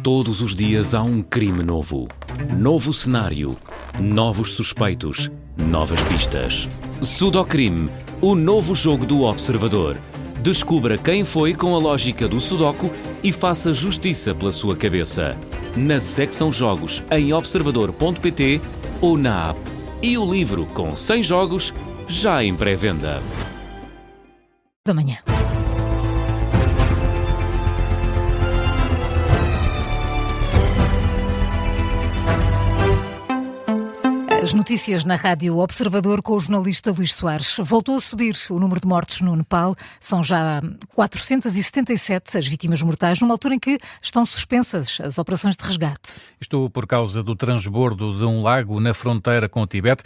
Todos os dias há um crime novo. Novo cenário. Novos suspeitos. Novas pistas. Sudocrime, o novo jogo do Observador. Descubra quem foi com a lógica do Sudoku e faça justiça pela sua cabeça. Na secção Jogos em observador.pt ou na app. E o livro com 100 jogos já em pré-venda. Da manhã. As notícias na Rádio Observador com o jornalista Luís Soares. Voltou a subir o número de mortos no Nepal. São já 477 as vítimas mortais, numa altura em que estão suspensas as operações de resgate. Isto por causa do transbordo de um lago na fronteira com o Tibete,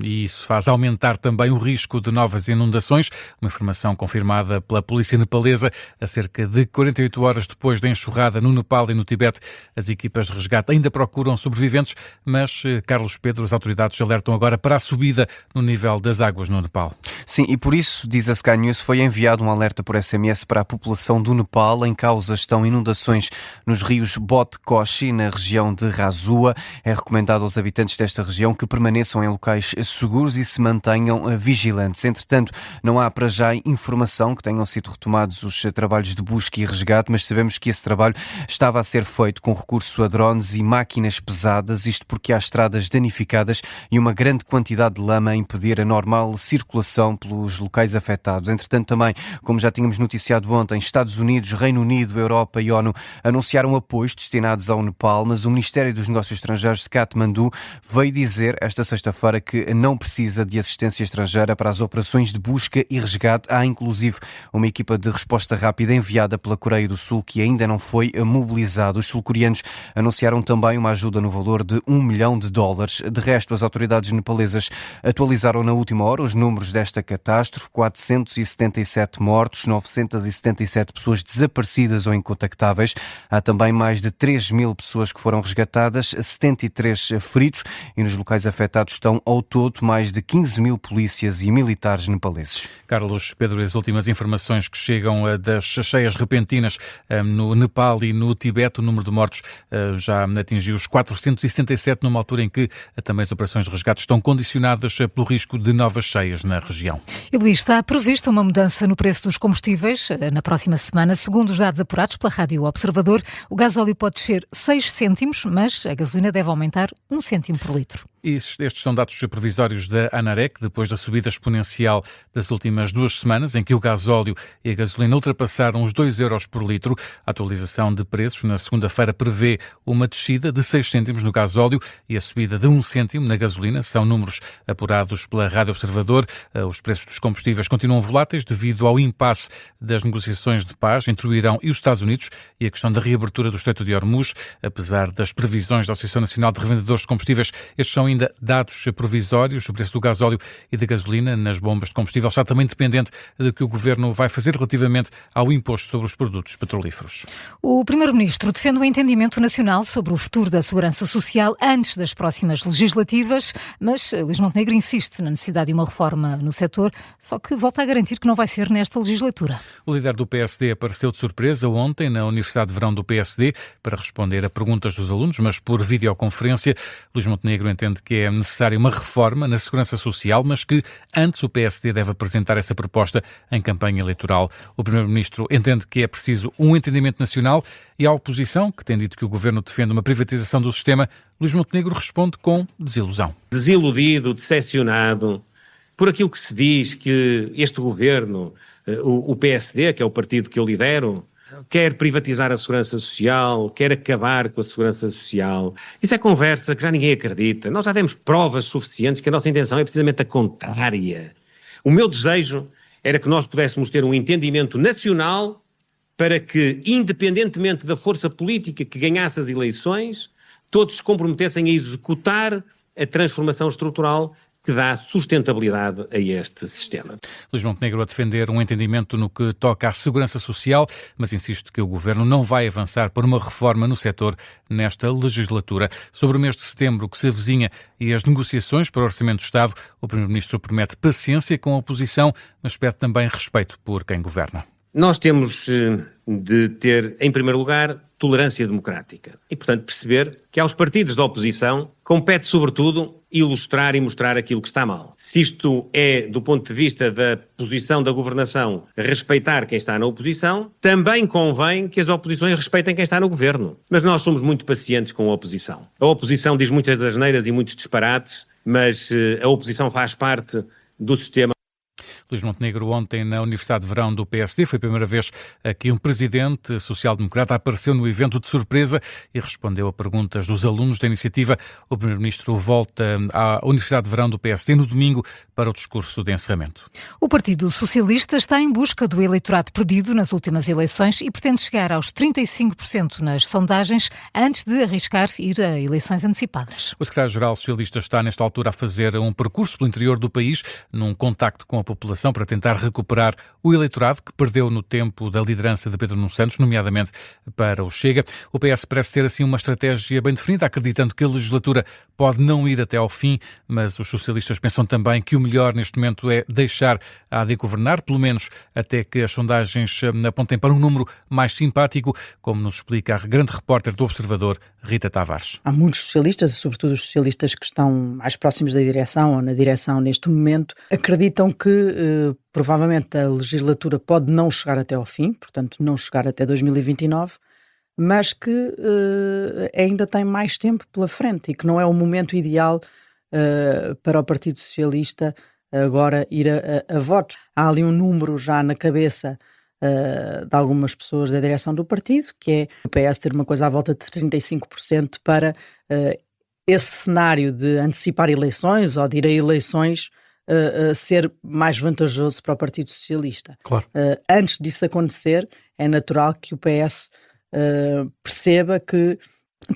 e isso faz aumentar também o risco de novas inundações. Uma informação confirmada pela polícia nepalesa. A cerca de 48 horas depois da enxurrada no Nepal e no Tibete, as equipas de resgate ainda procuram sobreviventes, mas, Carlos Pedro, as autoridades alertam agora para a subida no nível das águas no Nepal. Sim, e por isso, diz a Sky News, foi enviado um alerta por SMS para a população do Nepal. Em causa estão inundações nos rios Bot Koshi, na região de Razua. É recomendado aos habitantes desta região que permaneçam em locais seguros e se mantenham vigilantes. Entretanto, não há para já informação que tenham sido retomados os trabalhos de busca e resgate, mas sabemos que esse trabalho estava a ser feito com recurso a drones e máquinas pesadas, isto porque há estradas danificadas e uma grande quantidade de lama a impedir a normal circulação pelos locais afetados. Entretanto, também, como já tínhamos noticiado ontem, Estados Unidos, Reino Unido, Europa e ONU anunciaram apoios destinados ao Nepal, mas o Ministério dos Negócios Estrangeiros de Katmandu veio dizer esta sexta-feira que não precisa de assistência estrangeira para as operações de busca e resgate. Há, inclusive, uma equipa de resposta rápida enviada pela Coreia do Sul que ainda não foi mobilizada. Os sul-coreanos anunciaram também uma ajuda no valor de $1 milhão. De resto, as autoridades nepalesas atualizaram na última hora os números desta catástrofe: 477 mortos, 977 pessoas desaparecidas ou incontactáveis. Há também mais de 3.000 pessoas que foram resgatadas, 73 feridos, e nos locais afetados estão ao todo mais de 15.000 polícias e militares nepaleses. Carlos Pedro, as últimas informações que chegam das cheias repentinas no Nepal e no Tibete, o número de mortos já atingiu os 477, numa altura em que também as operações de resgate estão condicionadas pelo risco de novas cheias na região. E Luís, está prevista uma mudança no preço dos combustíveis na próxima semana. Segundo os dados apurados pela Rádio Observador, o gasóleo pode descer 6 cêntimos, mas a gasolina deve aumentar 1 cêntimo por litro. Estes são dados provisórios da ANAREC, depois da subida exponencial das últimas 2 semanas, em que o gasóleo e a gasolina ultrapassaram os 2 euros por litro. A atualização de preços na segunda-feira prevê uma descida de 6 cêntimos no gasóleo e a subida de 1 cêntimo na gasolina. São números apurados pela Rádio Observador. Os preços dos combustíveis continuam voláteis devido ao impasse das negociações de paz entre o Irão e os Estados Unidos e a questão da reabertura do Estreito de Hormuz. Apesar das previsões da Associação Nacional de Revendedores de Combustíveis, estes são ainda dados provisórios. O preço do gasóleo e da gasolina nas bombas de combustível está também dependente do que o Governo vai fazer relativamente ao imposto sobre os produtos petrolíferos. O Primeiro-Ministro defende um entendimento nacional sobre o futuro da segurança social antes das próximas legislativas, mas Luís Montenegro insiste na necessidade de uma reforma no setor, só que volta a garantir que não vai ser nesta legislatura. O líder do PSD apareceu de surpresa ontem na Universidade de Verão do PSD para responder a perguntas dos alunos, mas por videoconferência. Luís Montenegro entende que é necessária uma reforma na segurança social, mas que antes o PSD deve apresentar essa proposta em campanha eleitoral. O Primeiro-Ministro entende que é preciso um entendimento nacional e a oposição, que tem dito que o Governo defende uma privatização do sistema, Luís Montenegro responde com desilusão. Desiludido, decepcionado por aquilo que se diz que este Governo, o PSD, que é o partido que eu lidero, quer privatizar a segurança social, quer acabar com a segurança social. Isso é conversa que já ninguém acredita. Nós já demos provas suficientes que a nossa intenção é precisamente a contrária. O meu desejo era que nós pudéssemos ter um entendimento nacional para que, independentemente da força política que ganhasse as eleições, todos se comprometessem a executar a transformação estrutural que dá sustentabilidade a este sistema. Luís Montenegro a defender um entendimento no que toca à segurança social, mas insiste que o Governo não vai avançar por uma reforma no setor nesta legislatura. Sobre o mês de setembro que se avizinha e as negociações para o Orçamento do Estado, o Primeiro-Ministro promete paciência com a oposição, mas pede também respeito por quem governa. Nós temos de ter, em primeiro lugar, tolerância democrática. E, portanto, perceber que aos partidos da oposição compete, sobretudo, ilustrar e mostrar aquilo que está mal. Se isto é, do ponto de vista da posição da governação, respeitar quem está na oposição, também convém que as oposições respeitem quem está no governo. Mas nós somos muito pacientes com a oposição. A oposição diz muitas asneiras e muitos disparates, mas a oposição faz parte do sistema. Luís Montenegro, ontem na Universidade de Verão do PSD, foi a primeira vez que um presidente social-democrata apareceu no evento de surpresa e respondeu a perguntas dos alunos da iniciativa. O primeiro-ministro volta à Universidade de Verão do PSD no domingo para o discurso de encerramento. O Partido Socialista está em busca do eleitorado perdido nas últimas eleições e pretende chegar aos 35% nas sondagens antes de arriscar ir a eleições antecipadas. O secretário-geral socialista está nesta altura a fazer um percurso pelo interior do país, num contacto com a população para tentar recuperar o eleitorado que perdeu no tempo da liderança de Pedro Nuno Santos, nomeadamente para o Chega. O PS parece ter assim uma estratégia bem definida, acreditando que a legislatura pode não ir até ao fim, mas os socialistas pensam também que o melhor neste momento é deixar a AD governar, pelo menos até que as sondagens apontem para um número mais simpático, como nos explica a grande repórter do Observador, Rita Tavares. Há muitos socialistas, e sobretudo os socialistas que estão mais próximos da direção ou na direção neste momento, acreditam que provavelmente a legislatura pode não chegar até ao fim, portanto não chegar até 2029, mas que ainda tem mais tempo pela frente e que não é o momento ideal para o Partido Socialista agora ir a votos. Há ali um número já na cabeça de algumas pessoas da direção do partido, que é o PS ter uma coisa à volta de 35% para esse cenário de antecipar eleições ou de ir a eleições ser mais vantajoso para o Partido Socialista. Claro. Antes disso acontecer, é natural que o PS perceba que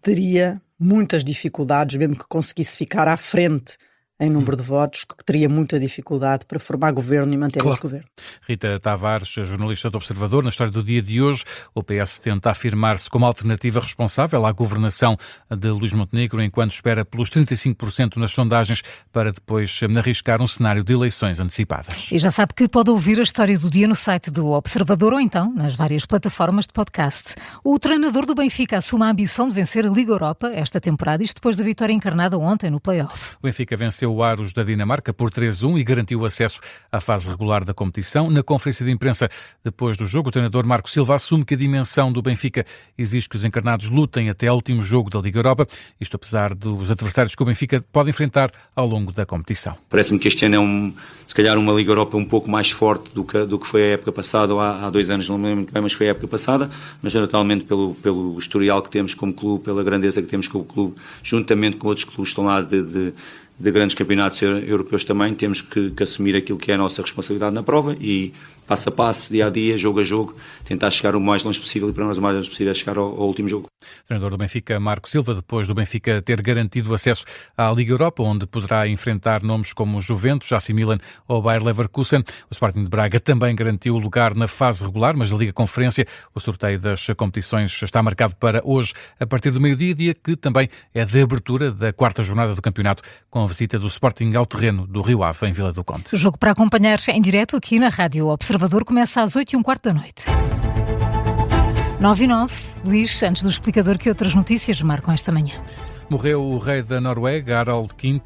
teria muitas dificuldades, mesmo que conseguisse ficar à frente em número de votos, que teria muita dificuldade para formar governo e manter esse governo. Rita Tavares, jornalista do Observador, na história do dia de hoje, o PS tenta afirmar-se como alternativa responsável à governação de Luís Montenegro, enquanto espera pelos 35% nas sondagens para depois arriscar um cenário de eleições antecipadas. E já sabe que pode ouvir a história do dia no site do Observador ou então nas várias plataformas de podcast. O treinador do Benfica assume a ambição de vencer a Liga Europa esta temporada, isto depois da vitória encarnada ontem no play-off. O Benfica venceu o Aros da Dinamarca por 3-1 e garantiu o acesso à fase regular da competição. Na conferência de imprensa depois do jogo, o treinador Marco Silva assume que a dimensão do Benfica exige que os encarnados lutem até ao último jogo da Liga Europa, isto apesar dos adversários que o Benfica pode enfrentar ao longo da competição. Parece-me que este ano é se calhar uma Liga Europa um pouco mais forte do que foi a época passada, ou há 2 anos, não me lembro muito bem, mas foi a época passada, mas naturalmente pelo historial que temos como clube, pela grandeza que temos como clube, juntamente com outros clubes que estão lá de grandes campeonatos europeus também, temos que assumir aquilo que é a nossa responsabilidade na prova e passo a passo, dia a dia, jogo a jogo, tentar chegar o mais longe possível e para nós o mais longe possível é chegar ao último jogo. O treinador do Benfica, Marco Silva, depois do Benfica ter garantido o acesso à Liga Europa, onde poderá enfrentar nomes como Juventus, AC Milan ou Bayer Leverkusen. O Sporting de Braga também garantiu o lugar na fase regular, mas na Liga Conferência o sorteio das competições está marcado para hoje, a partir do meio-dia, dia que também é de abertura da 4ª jornada do campeonato, com a visita do Sporting ao terreno do Rio Ave, em Vila do Conde. O jogo para acompanhar em direto aqui na Rádio Observador começa às 8h15 da noite. 9h09. Luís, antes do explicador, que outras notícias marcam esta manhã? Morreu o rei da Noruega, Harald V,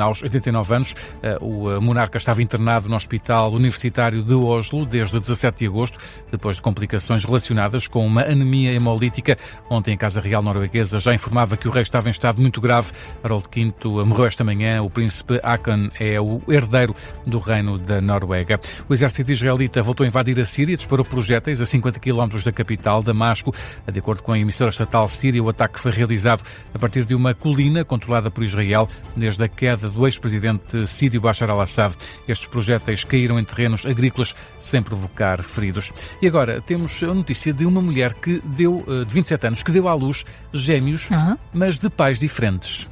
aos 89 anos. O monarca estava internado no Hospital Universitário de Oslo desde 17 de agosto, depois de complicações relacionadas com uma anemia hemolítica. Ontem a Casa Real Norueguesa já informava que o rei estava em estado muito grave. Harald V morreu esta manhã. O príncipe Haakon é o herdeiro do reino da Noruega. O exército israelita voltou a invadir a Síria, disparou projéteis a 50 km da capital, Damasco. De acordo com a emissora estatal síria, o ataque foi realizado a partir de uma colina controlada por Israel desde a queda do ex-presidente sírio Bashar al-Assad. Estes projéteis caíram em terrenos agrícolas sem provocar feridos. E agora temos a notícia de uma mulher de 27 anos que deu à luz gêmeos, mas de pais diferentes.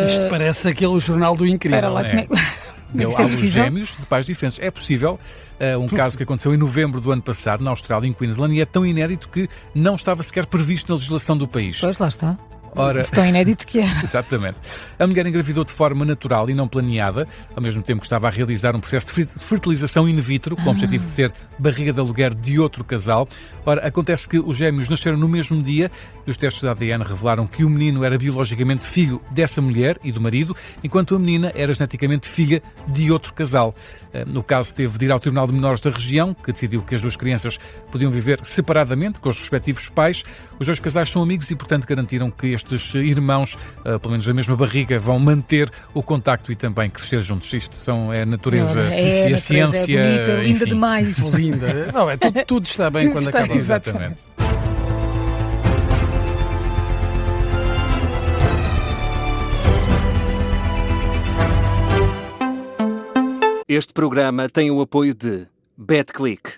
Isto parece aquele jornal do Incrível. Deu à luz gêmeos de pais diferentes. É possível. Um caso que aconteceu em novembro do ano passado, na Austrália, em Queensland, e é tão inédito que não estava sequer previsto na legislação do país. Pois, lá está. Ora, Tão inédito que era. exatamente. A mulher engravidou de forma natural e não planeada, ao mesmo tempo que estava a realizar um processo de fertilização in vitro, com o objetivo de ser barriga de aluguer de outro casal. Ora, acontece que os gêmeos nasceram no mesmo dia e os testes de ADN revelaram que o menino era biologicamente filho dessa mulher e do marido, enquanto a menina era geneticamente filha de outro casal. No caso, teve de ir ao Tribunal de Menores da região, que decidiu que as duas crianças podiam viver separadamente com os respectivos pais. Os dois casais são amigos e, portanto, garantiram que estes irmãos, pelo menos da mesma barriga, vão manter o contacto e também crescer juntos. Isto é a natureza e a ciência. É bonita, linda enfim. demais. Linda. Não, tudo está bem Tudo quando está, acaba. Exatamente. Este programa tem o apoio de BetClick.